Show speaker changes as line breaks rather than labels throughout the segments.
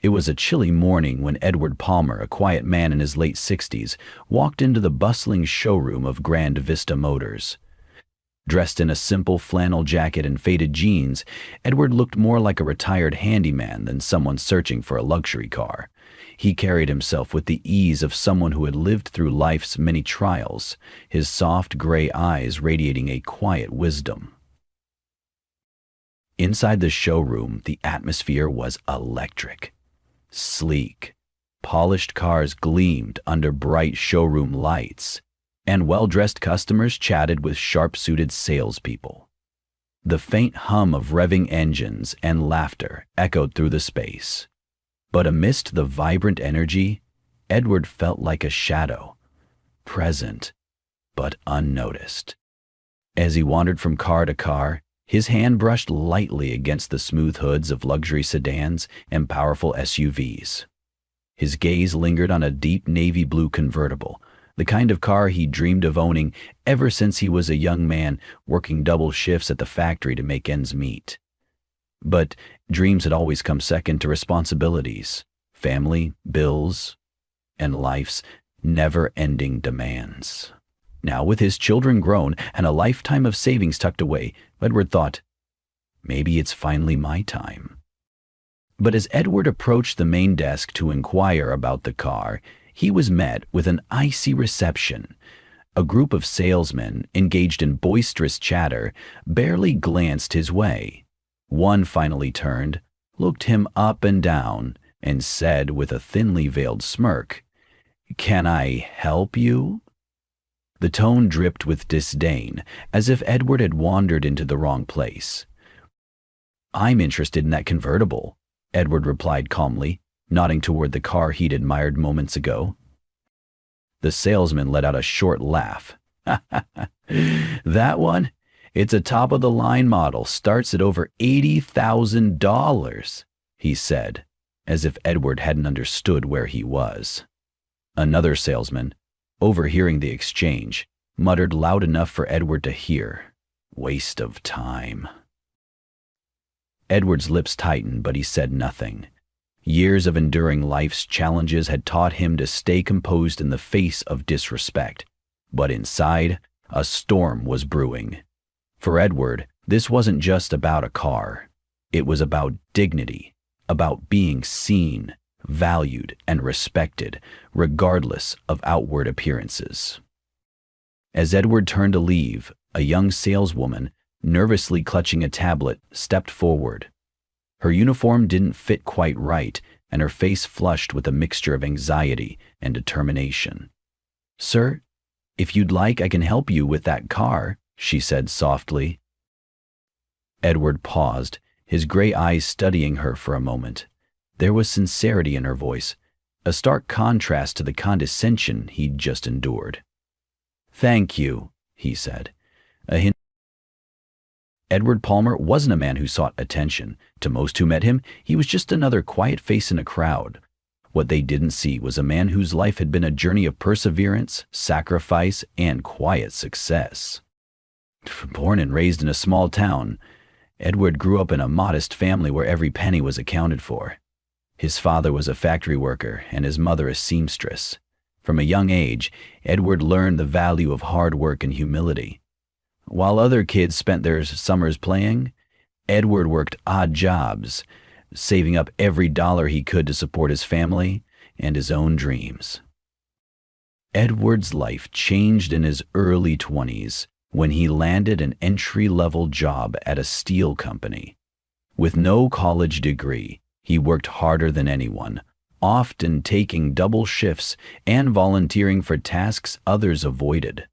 It was a chilly morning when Edward Palmer, a quiet man in his late 60s, walked into the bustling showroom of Grand Vista Motors. Dressed in a simple flannel jacket and faded jeans, Edward looked more like a retired handyman than someone searching for a luxury car. He carried himself with the ease of someone who had lived through life's many trials, his soft gray eyes radiating a quiet wisdom. Inside the showroom, the atmosphere was electric. Sleek, polished cars gleamed under bright showroom lights, and well-dressed customers chatted with sharp-suited salespeople. The faint hum of revving engines and laughter echoed through the space. But amidst the vibrant energy, Edward felt like a shadow, present but unnoticed. As he wandered from car to car, his hand brushed lightly against the smooth hoods of luxury sedans and powerful SUVs. His gaze lingered on a deep navy blue convertible, the kind of car he dreamed of owning ever since he was a young man working double shifts at the factory to make ends meet. But dreams had always come second to responsibilities, family, bills, and life's never-ending demands. Now, with his children grown and a lifetime of savings tucked away, Edward thought, maybe it's finally my time. But as Edward approached the main desk to inquire about the car, he was met with an icy reception. A group of salesmen, engaged in boisterous chatter, barely glanced his way. One finally turned, looked him up and down, and said with a thinly veiled smirk, "Can I help you?" The tone dripped with disdain, as if Edward had wandered into the wrong place. "I'm interested in that convertible," Edward replied calmly, nodding toward the car he'd admired moments ago. The salesman let out a short laugh. "That one? It's a top-of-the-line model, starts at over $80,000, he said, as if Edward hadn't understood where he was. Another salesman, overhearing the exchange, muttered loud enough for Edward to hear, "Waste of time." Edward's lips tightened, but he said nothing. Years of enduring life's challenges had taught him to stay composed in the face of disrespect, but inside, a storm was brewing. For Edward, this wasn't just about a car. It was about dignity, about being seen, valued, and respected, regardless of outward appearances. As Edward turned to leave, a young saleswoman, nervously clutching a tablet, stepped forward. Her uniform didn't fit quite right, and her face flushed with a mixture of anxiety and determination. "Sir, if you'd like, I can help you with that car," she said softly. Edward paused, his gray eyes studying her for a moment. There was sincerity in her voice, a stark contrast to the condescension he'd just endured. "Thank you," he said. A hint. Edward Palmer wasn't a man who sought attention. To most who met him, he was just another quiet face in a crowd. What they didn't see was a man whose life had been a journey of perseverance, sacrifice, and quiet success. Born and raised in a small town, Edward grew up in a modest family where every penny was accounted for. His father was a factory worker and his mother a seamstress. From a young age, Edward learned the value of hard work and humility. While other kids spent their summers playing, Edward worked odd jobs, saving up every dollar he could to support his family and his own dreams. Edward's life changed in his early 20s when he landed an entry-level job at a steel company. With no college degree, he worked harder than anyone, often taking double shifts and volunteering for tasks others avoided.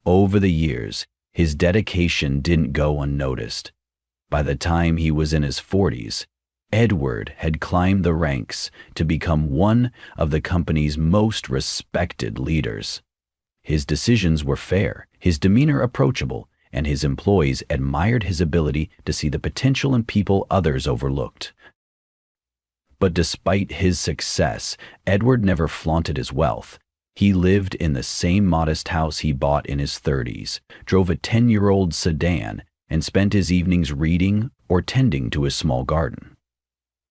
Over the years, his dedication didn't go unnoticed. By the time he was in his 40s, Edward had climbed the ranks to become one of the company's most respected leaders. His decisions were fair, his demeanor approachable, and his employees admired his ability to see the potential in people others overlooked. But despite his success, Edward never flaunted his wealth. He lived in the same modest house he bought in his 30s, drove a 10-year-old sedan, and spent his evenings reading or tending to his small garden.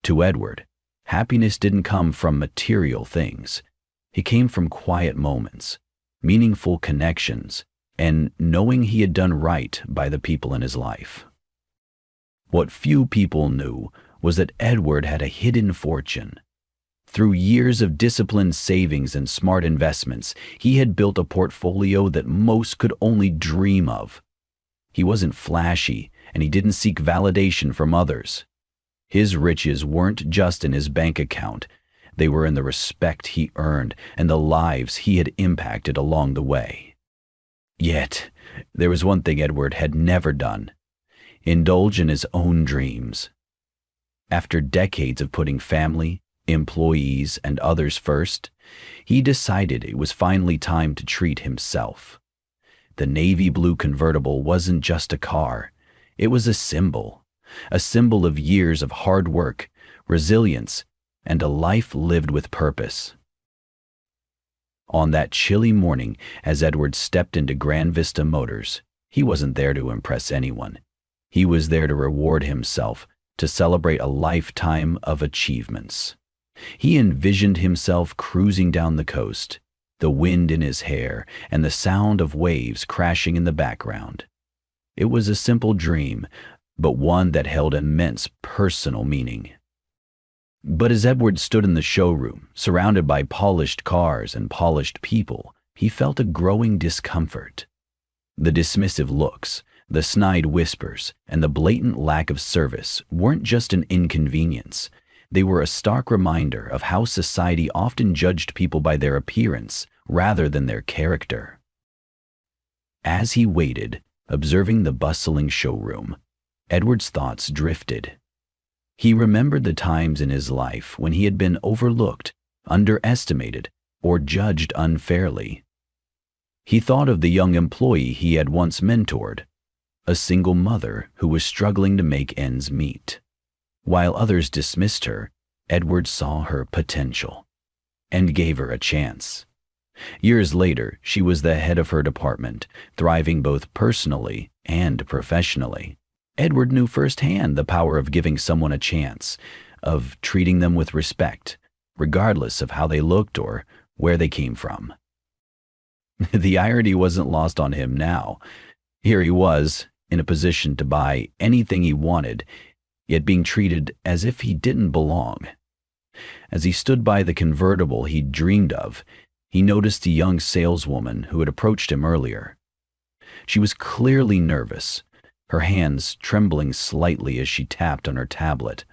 To Edward, Happiness didn't come from material things. It came from quiet moments, meaningful connections, and knowing he had done right by the people in his life. What few people knew was that Edward had a hidden fortune. Through years of disciplined savings and smart investments, he had built a portfolio that most could only dream of. He wasn't flashy, and he didn't seek validation from others. His riches weren't just in his bank account. They were in the respect he earned and the lives he had impacted along the way. Yet, there was one thing Edward had never done: indulge in his own dreams. After decades of putting family, employees, and others first, he decided it was finally time to treat himself. The navy blue convertible wasn't just a car. It was a symbol of years of hard work, resilience, and a life lived with purpose. On that chilly morning, as Edward stepped into Grand Vista Motors, he wasn't there to impress anyone. He was there to reward himself, to celebrate a lifetime of achievements. He envisioned himself cruising down the coast, the wind in his hair and the sound of waves crashing in the background. It was a simple dream, but one that held immense personal meaning. But as Edward stood in the showroom, surrounded by polished cars and polished people, he felt a growing discomfort. The dismissive looks, the snide whispers, and the blatant lack of service weren't just an inconvenience. They were a stark reminder of how society often judged people by their appearance rather than their character. As he waited, observing the bustling showroom, Edward's thoughts drifted. He remembered the times in his life when he had been overlooked, underestimated, or judged unfairly. He thought of the young employee he had once mentored, a single mother who was struggling to make ends meet. While others dismissed her, Edward saw her potential and gave her a chance. Years later, she was the head of her department, thriving both personally and professionally. Edward knew firsthand the power of giving someone a chance, of treating them with respect, regardless of how they looked or where they came from. The irony wasn't lost on him now. Here he was, in a position to buy anything he wanted, yet being treated as if he didn't belong. As he stood by the convertible he'd dreamed of, he noticed a young saleswoman who had approached him earlier. She was clearly nervous, her hands trembling slightly as she tapped on her tablet.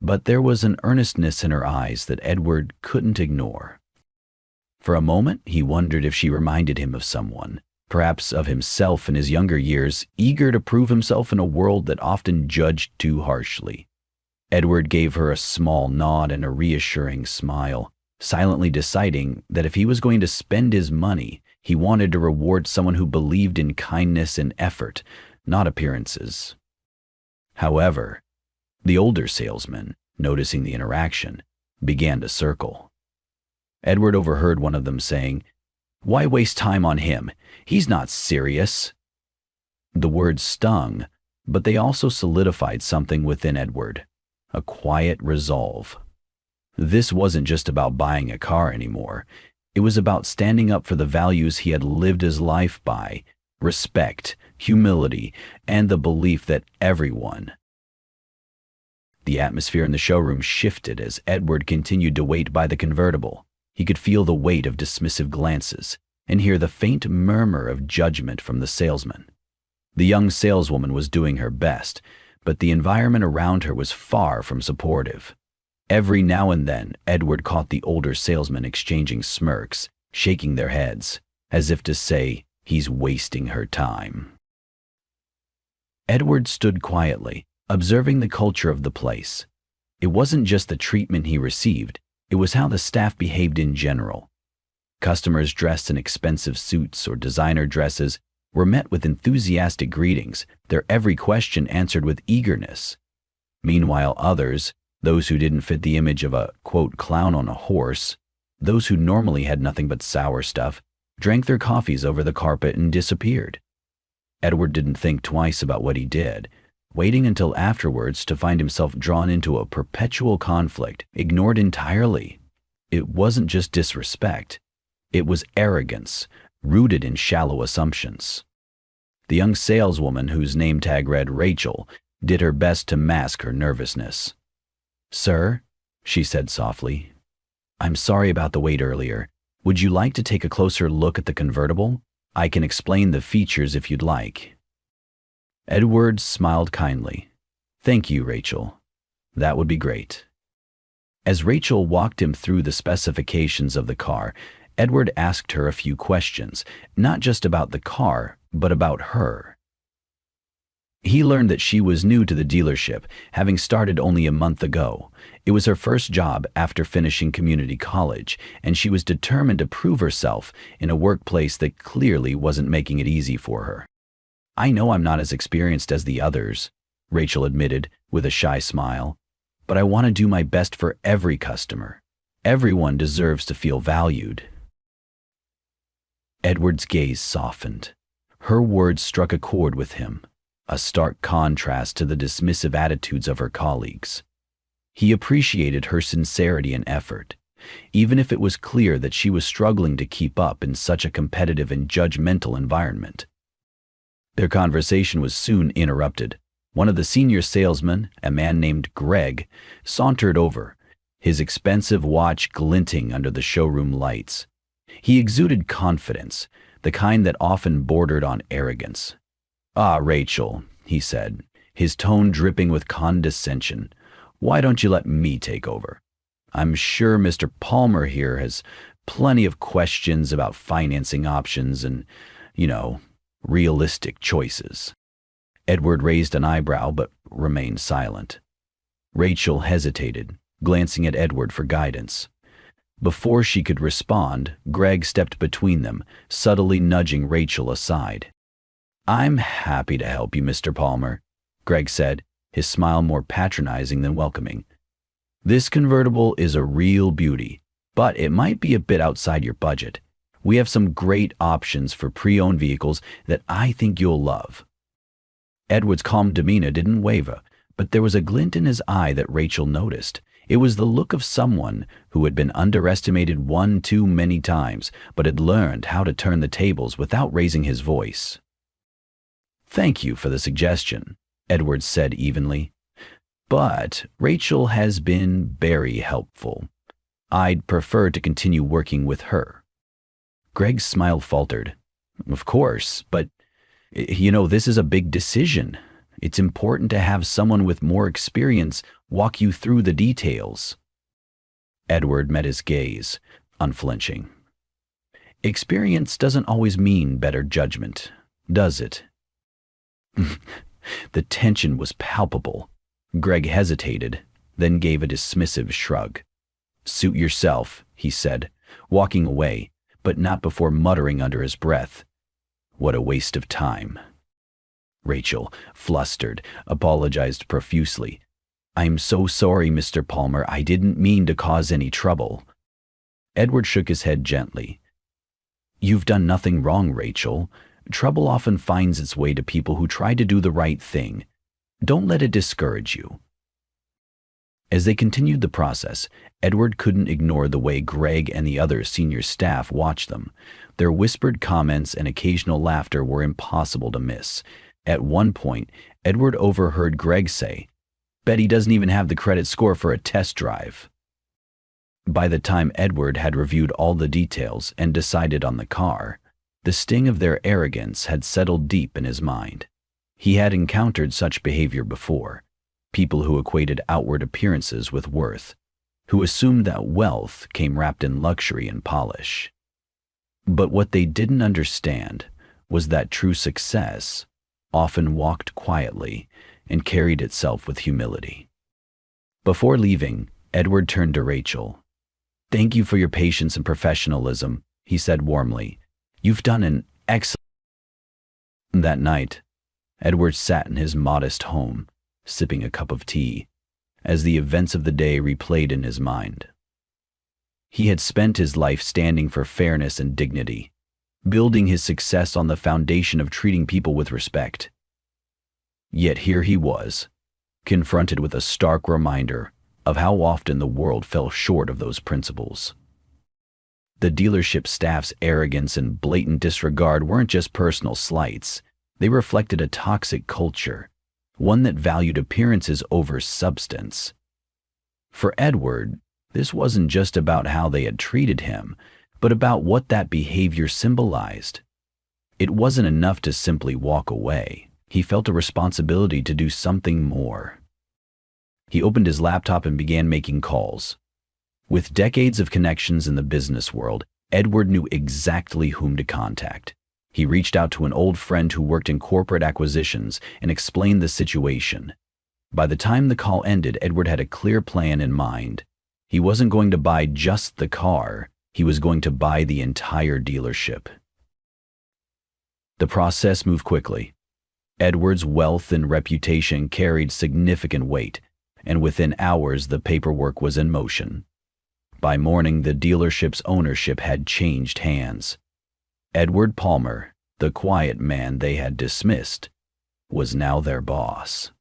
But there was an earnestness in her eyes that Edward couldn't ignore. For a moment, he wondered if she reminded him of someone, perhaps of himself in his younger years, eager to prove himself in a world that often judged too harshly. Edward gave her a small nod and a reassuring smile, silently deciding that if he was going to spend his money, he wanted to reward someone who believed in kindness and effort, not appearances. However, the older salesman, noticing the interaction, began to circle. Edward overheard one of them saying, "Why waste time on him? He's not serious." The words stung, but they also solidified something within Edward, a quiet resolve. This wasn't just about buying a car anymore. It was about standing up for the values he had lived his life by: respect, humility, and the belief that everyone. The atmosphere in the showroom shifted as Edward continued to wait by the convertible. He could feel the weight of dismissive glances and hear the faint murmur of judgment from the salesman. The young saleswoman was doing her best, but the environment around her was far from supportive. Every now and then, Edward caught the older salesmen exchanging smirks, shaking their heads, as if to say, "He's wasting her time." Edward stood quietly, observing the culture of the place. It wasn't just the treatment he received, it was how the staff behaved in general. Customers dressed in expensive suits or designer dresses were met with enthusiastic greetings, their every question answered with eagerness. Meanwhile, others, those who didn't fit the image of a, quote, clown on a horse, those who normally had nothing but sour stuff, drank their coffees over the carpet and disappeared. Edward didn't think twice about what he did. waiting until afterwards to find himself drawn into a perpetual conflict, ignored entirely. It wasn't just disrespect. It was arrogance, rooted in shallow assumptions. The young saleswoman, whose name tag read Rachel, did her best to mask her nervousness. "Sir," she said softly, "I'm sorry about the wait earlier. Would you like to take a closer look at the convertible? I can explain the features if you'd like." Edward smiled kindly. "Thank you, Rachel. That would be great." As Rachel walked him through the specifications of the car, Edward asked her a few questions, not just about the car, but about her. He learned that she was new to the dealership, having started only a month ago. It was her first job after finishing community college, and she was determined to prove herself in a workplace that clearly wasn't making it easy for her. "I know I'm not as experienced as the others," Rachel admitted with a shy smile, "but I want to do my best for every customer. Everyone deserves to feel valued." Edward's gaze softened. Her words struck a chord with him, a stark contrast to the dismissive attitudes of her colleagues. He appreciated her sincerity and effort, even if it was clear that she was struggling to keep up in such a competitive and judgmental environment. Their conversation was soon interrupted. One of the senior salesmen, a man named Greg, sauntered over, his expensive watch glinting under the showroom lights. He exuded confidence, the kind that often bordered on arrogance. "Ah, Rachel," he said, his tone dripping with condescension, "why don't you let me take over? I'm sure Mr. Palmer here has plenty of questions about financing options and, realistic choices." Edward raised an eyebrow but remained silent. Rachel hesitated, glancing at Edward for guidance. Before she could respond, Greg stepped between them, subtly nudging Rachel aside. "I'm happy to help you, Mr. Palmer," Greg said, his smile more patronizing than welcoming. "This convertible is a real beauty, but it might be a bit outside your budget. We have some great options for pre-owned vehicles that I think you'll love." Edward's calm demeanor didn't waver, but there was a glint in his eye that Rachel noticed. It was the look of someone who had been underestimated one too many times, but had learned how to turn the tables without raising his voice. "Thank you for the suggestion," Edward said evenly. "But Rachel has been very helpful. I'd prefer to continue working with her." Greg's smile faltered. "Of course, but this is a big decision. It's important to have someone with more experience walk you through the details." Edward met his gaze, unflinching. "Experience doesn't always mean better judgment, does it?" The tension was palpable. Greg hesitated, then gave a dismissive shrug. "Suit yourself," he said, walking away, but not before muttering under his breath, "What a waste of time." Rachel, flustered, apologized profusely. "I'm so sorry, Mr. Palmer. I didn't mean to cause any trouble." Edward shook his head gently. "You've done nothing wrong, Rachel. Trouble often finds its way to people who try to do the right thing. Don't let it discourage you." As they continued the process, Edward couldn't ignore the way Greg and the other senior staff watched them. Their whispered comments and occasional laughter were impossible to miss. At one point, Edward overheard Greg say, "Bet he doesn't even have the credit score for a test drive." By the time Edward had reviewed all the details and decided on the car, the sting of their arrogance had settled deep in his mind. He had encountered such behavior before, people who equated outward appearances with worth, who assumed that wealth came wrapped in luxury and polish. But what they didn't understand was that true success often walked quietly and carried itself with humility. Before leaving, Edward turned to Rachel. "Thank you for your patience and professionalism," he said warmly. "You've done an excellent..." That night, Edward sat in his modest home, sipping a cup of tea, as the events of the day replayed in his mind. He had spent his life standing for fairness and dignity, building his success on the foundation of treating people with respect. Yet here he was, confronted with a stark reminder of how often the world fell short of those principles. The dealership staff's arrogance and blatant disregard weren't just personal slights. They reflected a toxic culture, one that valued appearances over substance. For Edward, this wasn't just about how they had treated him, but about what that behavior symbolized. It wasn't enough to simply walk away. He felt a responsibility to do something more. He opened his laptop and began making calls. With decades of connections in the business world, Edward knew exactly whom to contact. He reached out to an old friend who worked in corporate acquisitions and explained the situation. By the time the call ended, Edward had a clear plan in mind. He wasn't going to buy just the car, he was going to buy the entire dealership. The process moved quickly. Edward's wealth and reputation carried significant weight, and within hours the paperwork was in motion. By morning, the dealership's ownership had changed hands. Edward Palmer, the quiet man they had dismissed, was now their boss.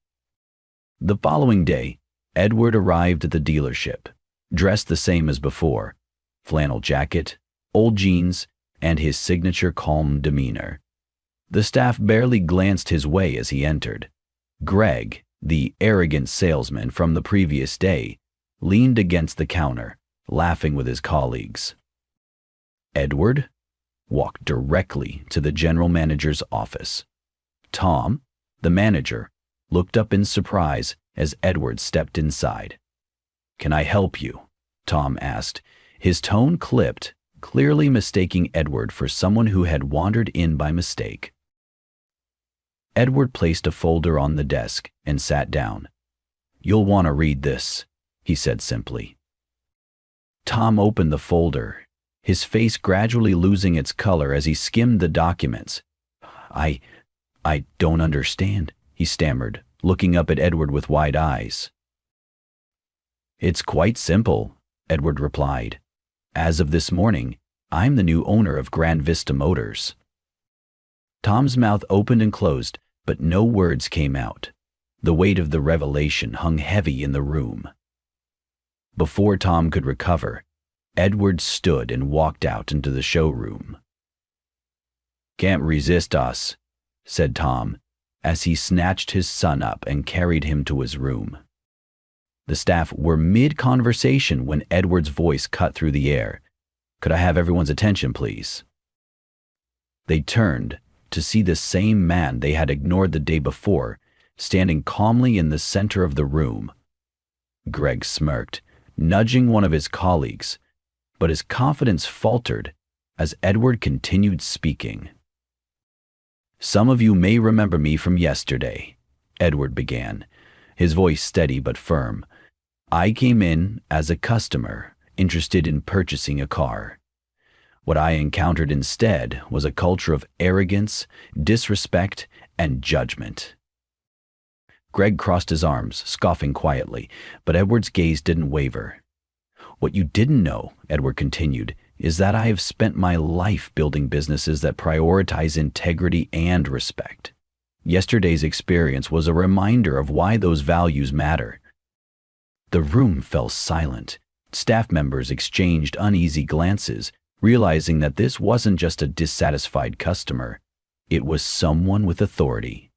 The following day, Edward arrived at the dealership, dressed the same as before, flannel jacket, old jeans, and his signature calm demeanor. The staff barely glanced his way as he entered. Greg, the arrogant salesman from the previous day, leaned against the counter, laughing with his colleagues. Edward walked directly to the general manager's office. Tom, the manager, looked up in surprise as Edward stepped inside. "Can I help you?" Tom asked, his tone clipped, clearly mistaking Edward for someone who had wandered in by mistake. Edward placed a folder on the desk and sat down. "You'll want to read this," he said simply. Tom opened the folder, his face gradually losing its color as he skimmed the documents. I don't understand," he stammered, looking up at Edward with wide eyes. "It's quite simple," Edward replied. "As of this morning, I'm the new owner of Grand Vista Motors." Tom's mouth opened and closed, but no words came out. The weight of the revelation hung heavy in the room. Before Tom could recover, Edward stood and walked out into the showroom. "Can't resist us," said Tom, as he snatched his son up and carried him to his room. The staff were mid-conversation when Edward's voice cut through the air. "Could I have everyone's attention, please?" They turned to see the same man they had ignored the day before, standing calmly in the center of the room. Greg smirked, nudging one of his colleagues, but his confidence faltered as Edward continued speaking. "Some of you may remember me from yesterday," Edward began, his voice steady but firm. "I came in as a customer, interested in purchasing a car. What I encountered instead was a culture of arrogance, disrespect, and judgment." Greg crossed his arms, scoffing quietly, but Edward's gaze didn't waver. "What you didn't know," Edward continued, "is that I have spent my life building businesses that prioritize integrity and respect. Yesterday's experience was a reminder of why those values matter." The room fell silent. Staff members exchanged uneasy glances, realizing that this wasn't just a dissatisfied customer, it was someone with authority.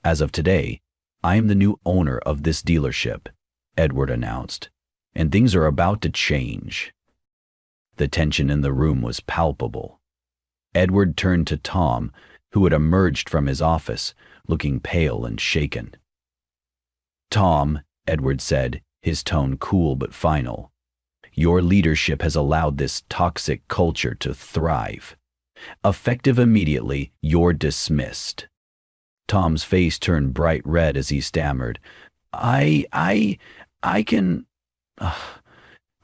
"As of today, I am the new owner of this dealership," Edward announced, "and things are about to change." The tension in the room was palpable. Edward turned to Tom, who had emerged from his office, looking pale and shaken. "Tom," Edward said, his tone cool but final, "your leadership has allowed this toxic culture to thrive. Effective immediately, you're dismissed." Tom's face turned bright red as he stammered, I can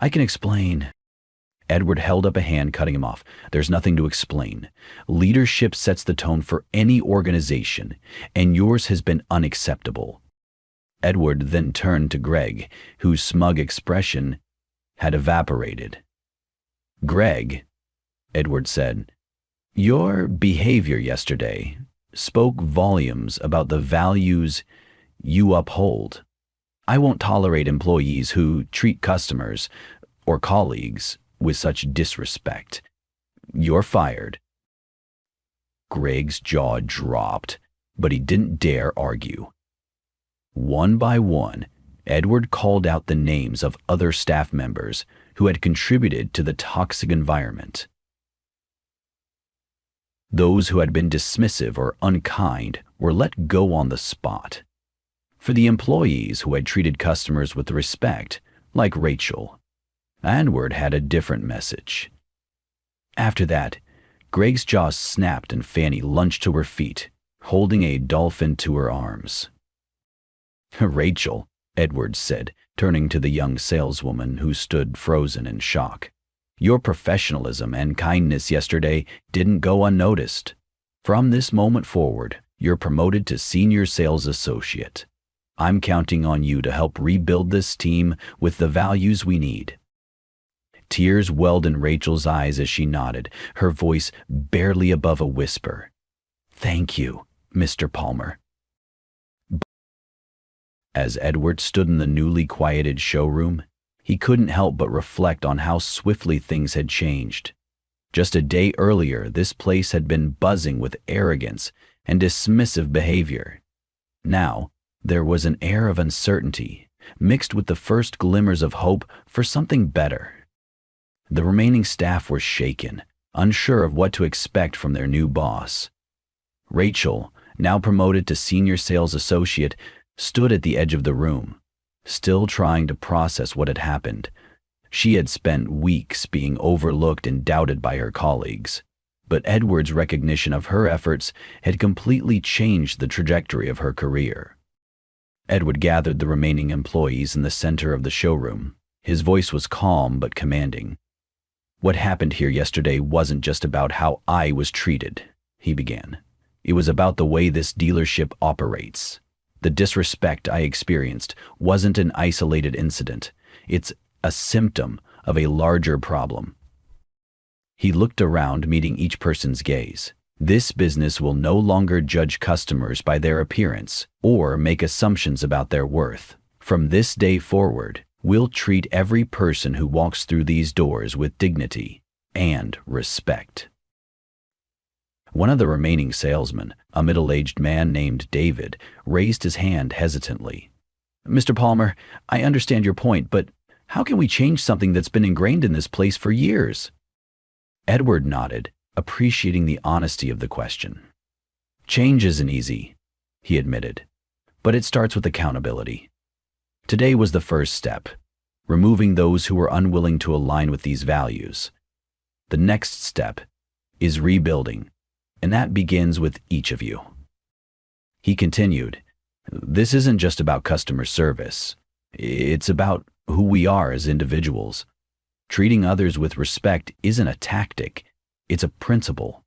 explain." Edward held up a hand, cutting him off. "There's nothing to explain. Leadership sets the tone for any organization, and yours has been unacceptable." Edward then turned to Greg, whose smug expression had evaporated. "Greg," Edward said, "your behavior yesterday spoke volumes about the values you uphold. I won't tolerate employees who treat customers or colleagues with such disrespect. You're fired." Greg's jaw dropped, but he didn't dare argue. One by one, Edward called out the names of other staff members who had contributed to the toxic environment. Those who had been dismissive or unkind were let go on the spot. For the employees who had treated customers with respect, like Rachel, Edward had a different message. After that, Greg's jaw snapped and Fanny lunged to her feet, holding a dolphin to her arms. "Rachel," Edward said, turning to the young saleswoman who stood frozen in shock, "your professionalism and kindness yesterday didn't go unnoticed. From this moment forward, you're promoted to senior sales associate. I'm counting on you to help rebuild this team with the values we need." Tears welled in Rachel's eyes as she nodded, her voice barely above a whisper. "Thank you, Mr. Palmer." As Edward stood in the newly quieted showroom, he couldn't help but reflect on how swiftly things had changed. Just a day earlier, this place had been buzzing with arrogance and dismissive behavior. Now, there was an air of uncertainty, mixed with the first glimmers of hope for something better. The remaining staff were shaken, unsure of what to expect from their new boss. Rachel, now promoted to senior sales associate, stood at the edge of the room, still trying to process what had happened. She had spent weeks being overlooked and doubted by her colleagues, but Edward's recognition of her efforts had completely changed the trajectory of her career. Edward gathered the remaining employees in the center of the showroom. His voice was calm but commanding. "What happened here yesterday wasn't just about how I was treated," he began. "It was about the way this dealership operates. The disrespect I experienced wasn't an isolated incident. It's a symptom of a larger problem." He looked around, meeting each person's gaze. "This business will no longer judge customers by their appearance or make assumptions about their worth. From this day forward, we'll treat every person who walks through these doors with dignity and respect." One of the remaining salesmen, a middle-aged man named David, raised his hand hesitantly. "Mr. Palmer, I understand your point, but how can we change something that's been ingrained in this place for years?" Edward nodded, appreciating the honesty of the question. "Change isn't easy," he admitted, "but it starts with accountability. Today was the first step, removing those who were unwilling to align with these values. The next step is rebuilding, and that begins with each of you." He continued, "This isn't just about customer service. It's about who we are as individuals. Treating others with respect isn't a tactic, it's a principle.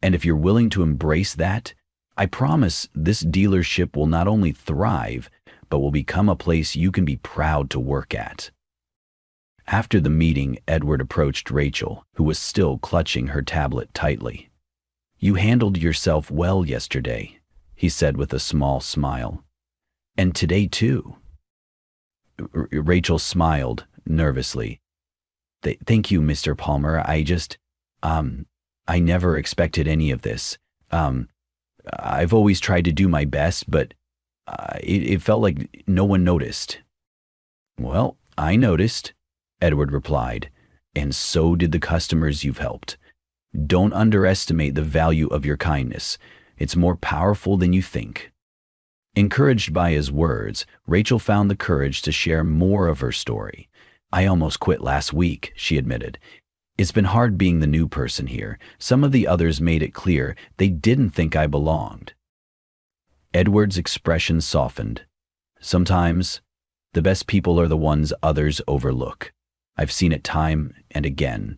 And if you're willing to embrace that, I promise this dealership will not only thrive, but will become a place you can be proud to work at." After the meeting, Edward approached Rachel, who was still clutching her tablet tightly. "You handled yourself well yesterday," he said with a small smile. "And today too." Rachel smiled nervously. Thank you, Mr. Palmer. I never expected any of this. I've always tried to do my best, but it felt like no one noticed." "Well, I noticed," Edward replied, "and so did the customers you've helped. Don't underestimate the value of your kindness. It's more powerful than you think." Encouraged by his words, Rachel found the courage to share more of her story. "I almost quit last week," she admitted. "It's been hard being the new person here. Some of the others made it clear they didn't think I belonged." Edward's expression softened. "Sometimes, the best people are the ones others overlook. I've seen it time and again.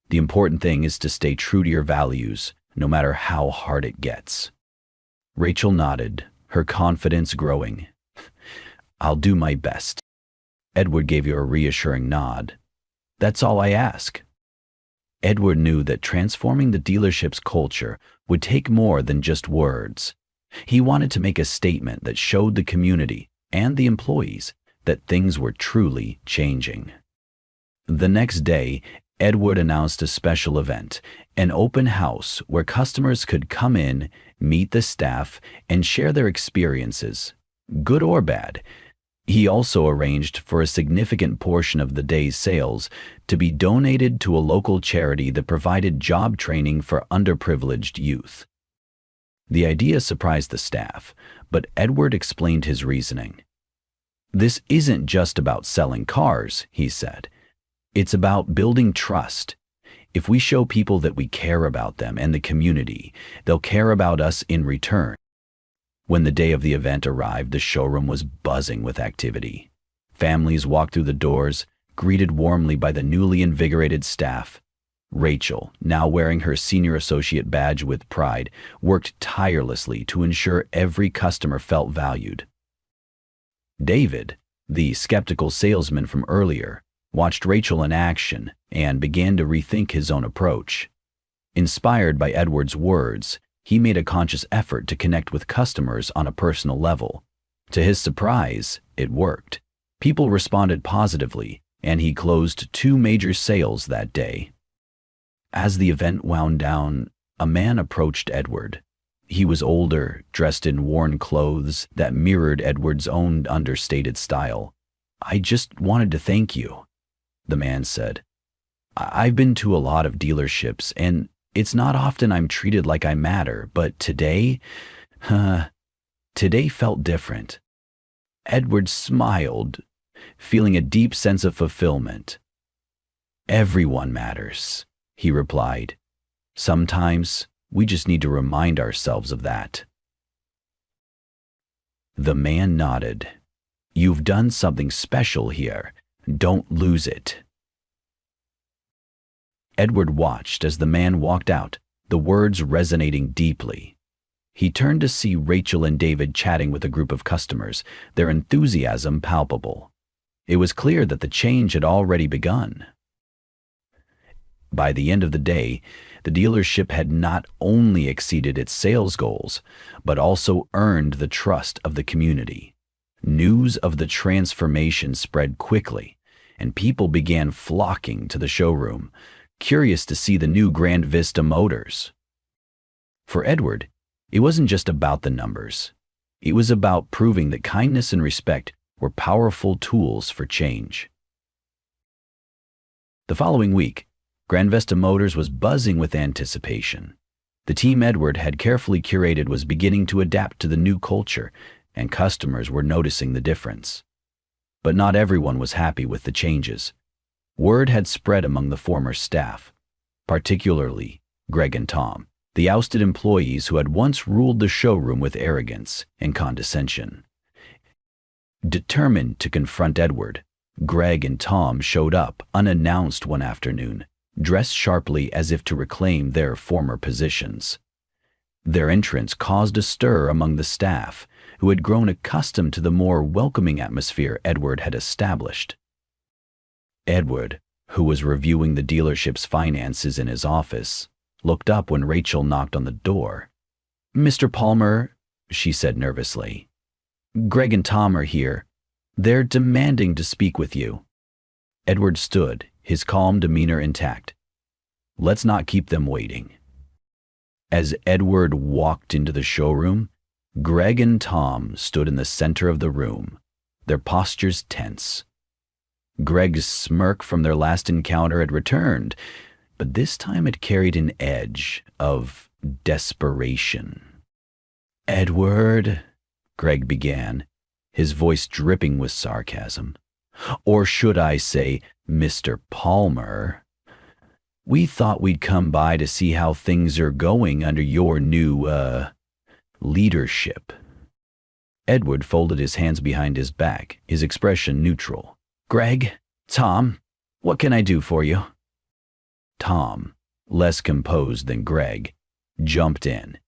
The important thing is to stay true to your values, no matter how hard it gets." Rachel nodded, her confidence growing. "I'll do my best." Edward gave her a reassuring nod. "That's all I ask." Edward knew that transforming the dealership's culture would take more than just words. He wanted to make a statement that showed the community and the employees that things were truly changing. The next day, Edward announced a special event, an open house where customers could come in, meet the staff, and share their experiences, good or bad. He also arranged for a significant portion of the day's sales to be donated to a local charity that provided job training for underprivileged youth. The idea surprised the staff, but Edward explained his reasoning. "This isn't just about selling cars," he said. "It's about building trust. If we show people that we care about them and the community, they'll care about us in return." When the day of the event arrived, the showroom was buzzing with activity. Families walked through the doors, greeted warmly by the newly invigorated staff. Rachel, now wearing her senior associate badge with pride, worked tirelessly to ensure every customer felt valued. David, the skeptical salesman from earlier, watched Rachel in action and began to rethink his own approach. Inspired by Edward's words, he made a conscious effort to connect with customers on a personal level. To his surprise, it worked. People responded positively, and he closed 2 major sales that day. As the event wound down, a man approached Edward. He was older, dressed in worn clothes that mirrored Edward's own understated style. "I just wanted to thank you," the man said. "I've been to a lot of dealerships, and it's not often I'm treated like I matter, but today felt different." Edward smiled, feeling a deep sense of fulfillment. "Everyone matters," he replied. "Sometimes we just need to remind ourselves of that." The man nodded. "You've done something special here. Don't lose it." Edward watched as the man walked out, the words resonating deeply. He turned to see Rachel and David chatting with a group of customers, their enthusiasm palpable. It was clear that the change had already begun. By the end of the day, the dealership had not only exceeded its sales goals, but also earned the trust of the community. News of the transformation spread quickly, and people began flocking to the showroom, curious to see the new Grand Vista Motors. For Edward, it wasn't just about the numbers. It was about proving that kindness and respect were powerful tools for change. The following week, Grand Vista Motors was buzzing with anticipation. The team Edward had carefully curated was beginning to adapt to the new culture, and customers were noticing the difference. But not everyone was happy with the changes. Word had spread among the former staff, particularly Greg and Tom, the ousted employees who had once ruled the showroom with arrogance and condescension. Determined to confront Edward, Greg and Tom showed up unannounced one afternoon, dressed sharply as if to reclaim their former positions. Their entrance caused a stir among the staff, who had grown accustomed to the more welcoming atmosphere Edward had established. Edward, who was reviewing the dealership's finances in his office, looked up when Rachel knocked on the door. "Mr. Palmer," she said nervously, "Greg and Tom are here. They're demanding to speak with you." Edward stood, his calm demeanor intact. "Let's not keep them waiting." As Edward walked into the showroom, Greg and Tom stood in the center of the room, their postures tense. Greg's smirk from their last encounter had returned, but this time it carried an edge of desperation. "Edward," Greg began, his voice dripping with sarcasm. "Or should I say, Mr. Palmer, we thought we'd come by to see how things are going under your new, leadership." Edward folded his hands behind his back, his expression neutral. "Greg, Tom, what can I do for you?" Tom, less composed than Greg, jumped in.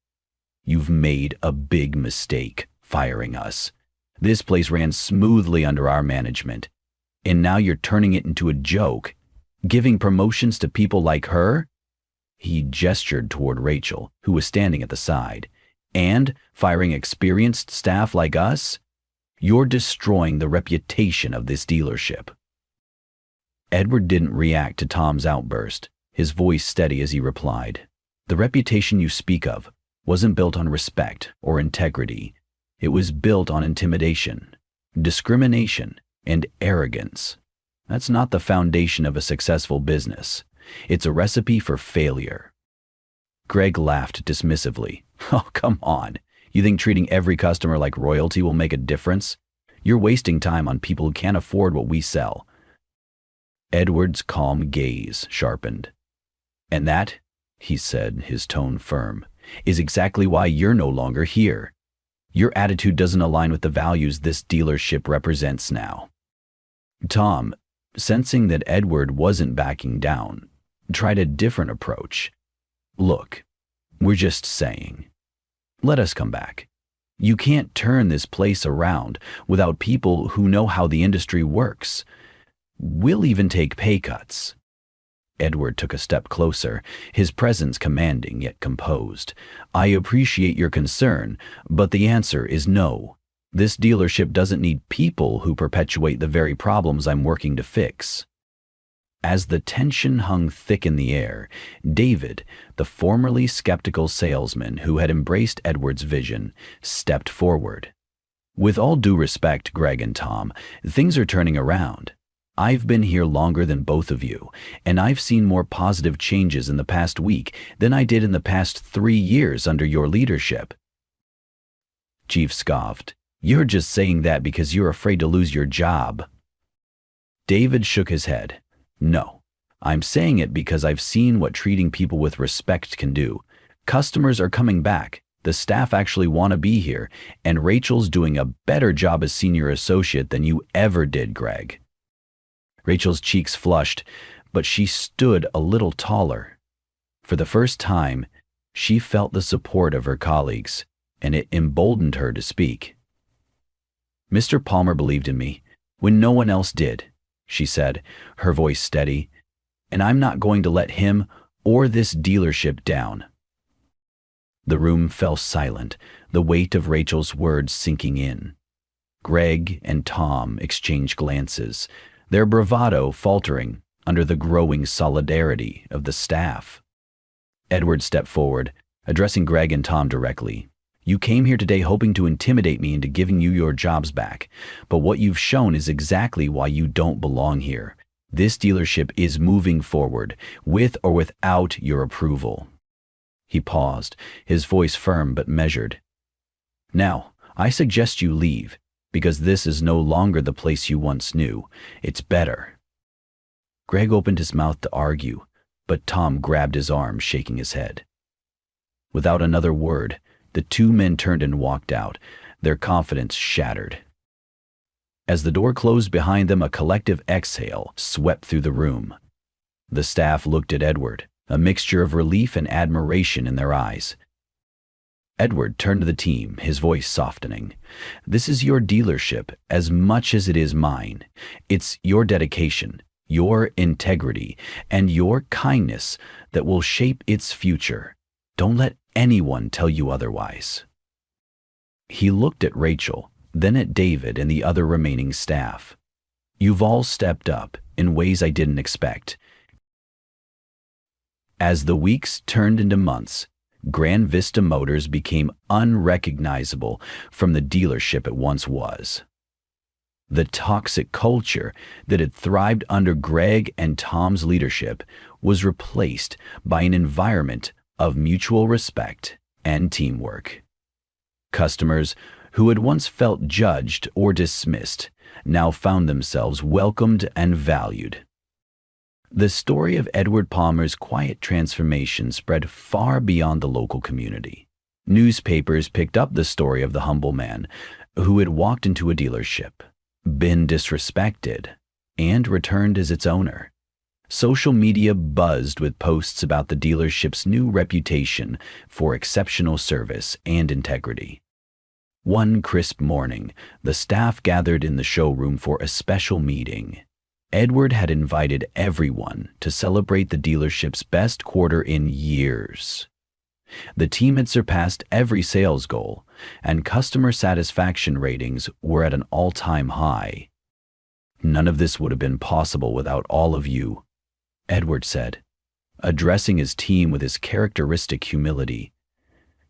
"You've made a big mistake firing us. This place ran smoothly under our management, and now you're turning it into a joke. Giving promotions to people like her? He gestured toward Rachel, who was standing at the side. And firing experienced staff like us? You're destroying the reputation of this dealership. Edward didn't react to Tom's outburst, his voice steady as he replied. The reputation you speak of wasn't built on respect or integrity. It was built on intimidation, discrimination, and arrogance. That's not the foundation of a successful business. It's a recipe for failure. Greg laughed dismissively. Oh, come on. You think treating every customer like royalty will make a difference? You're wasting time on people who can't afford what we sell. Edward's calm gaze sharpened. And that, he said, his tone firm, is exactly why you're no longer here. Your attitude doesn't align with the values this dealership represents now. Tom, sensing that Edward wasn't backing down, tried a different approach. Look, we're just saying. Let us come back. You can't turn this place around without people who know how the industry works. We'll even take pay cuts. Edward took a step closer, his presence commanding yet composed. I appreciate your concern, but the answer is no. This dealership doesn't need people who perpetuate the very problems I'm working to fix. As the tension hung thick in the air, David, the formerly skeptical salesman who had embraced Edward's vision, stepped forward. With all due respect, Greg and Tom, things are turning around. I've been here longer than both of you, and I've seen more positive changes in the past week than I did in the past 3 years under your leadership. Chief scoffed. You're just saying that because you're afraid to lose your job. David shook his head. No, I'm saying it because I've seen what treating people with respect can do. Customers are coming back. The staff actually want to be here, and Rachel's doing a better job as senior associate than you ever did, Greg. Rachel's cheeks flushed, but she stood a little taller. For the first time, she felt the support of her colleagues, and it emboldened her to speak. Mr. Palmer believed in me when no one else did, she said, her voice steady, and I'm not going to let him or this dealership down. The room fell silent, the weight of Rachel's words sinking in. Greg and Tom exchanged glances, their bravado faltering under the growing solidarity of the staff. Edward stepped forward, addressing Greg and Tom directly. You came here today hoping to intimidate me into giving you your jobs back, but what you've shown is exactly why you don't belong here. This dealership is moving forward, with or without your approval. He paused, his voice firm but measured. Now, I suggest you leave, because this is no longer the place you once knew. It's better. Greg opened his mouth to argue, but Tom grabbed his arm, shaking his head. Without another word, the two men turned and walked out, their confidence shattered. As the door closed behind them, a collective exhale swept through the room. The staff looked at Edward, a mixture of relief and admiration in their eyes. Edward turned to the team, his voice softening. This is your dealership as much as it is mine. It's your dedication, your integrity, and your kindness that will shape its future. Don't let anyone tell you otherwise. He looked at Rachel, then at David and the other remaining staff. You've all stepped up in ways I didn't expect. As the weeks turned into months, Grand Vista Motors became unrecognizable from the dealership it once was. The toxic culture that had thrived under Greg and Tom's leadership was replaced by an environment of mutual respect and teamwork. Customers who had once felt judged or dismissed now found themselves welcomed and valued. The story of Edward Palmer's quiet transformation spread far beyond the local community. Newspapers picked up the story of the humble man who had walked into a dealership, been disrespected, and returned as its owner. Social media buzzed with posts about the dealership's new reputation for exceptional service and integrity. One crisp morning, the staff gathered in the showroom for a special meeting. Edward had invited everyone to celebrate the dealership's best quarter in years. The team had surpassed every sales goal, and customer satisfaction ratings were at an all-time high. "None of this would have been possible without all of you," Edward said, addressing his team with his characteristic humility.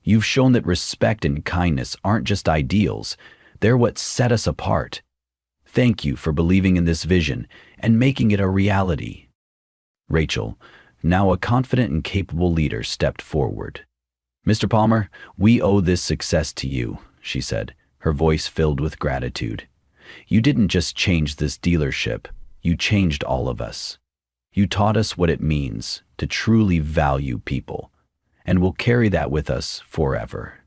"You've shown that respect and kindness aren't just ideals, they're what set us apart. Thank you for believing in this vision and making it a reality." Rachel, now a confident and capable leader, stepped forward. "Mr. Palmer, we owe this success to you," she said, her voice filled with gratitude. "You didn't just change this dealership, you changed all of us. You taught us what it means to truly value people, and we'll carry that with us forever."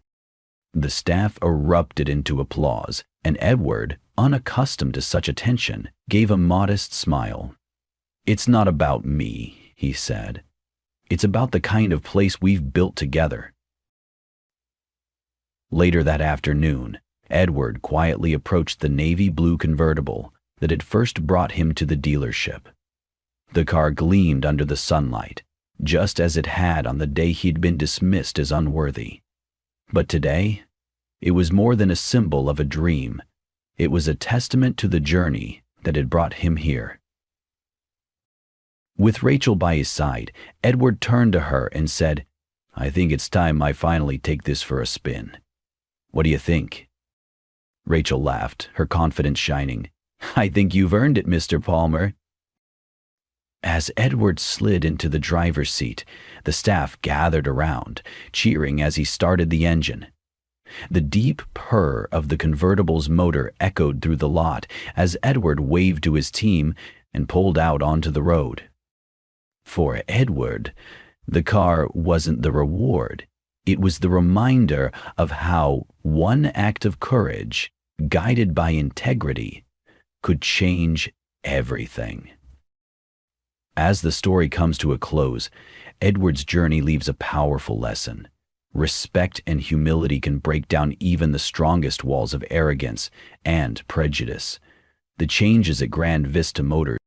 The staff erupted into applause, and Edward, unaccustomed to such attention, gave a modest smile. "It's not about me," he said. "It's about the kind of place we've built together." Later that afternoon, Edward quietly approached the navy blue convertible that had first brought him to the dealership. The car gleamed under the sunlight, just as it had on the day he'd been dismissed as unworthy. But today, it was more than a symbol of a dream. It was a testament to the journey that had brought him here. With Rachel by his side, Edward turned to her and said, "I think it's time I finally take this for a spin. What do you think?" Rachel laughed, her confidence shining. "I think you've earned it, Mr. Palmer." As Edward slid into the driver's seat, the staff gathered around, cheering as he started the engine. The deep purr of the convertible's motor echoed through the lot as Edward waved to his team and pulled out onto the road. For Edward, the car wasn't the reward. It was the reminder of how one act of courage, guided by integrity, could change everything. As the story comes to a close, Edward's journey leaves a powerful lesson. Respect and humility can break down even the strongest walls of arrogance and prejudice. The changes at Grand Vista Motors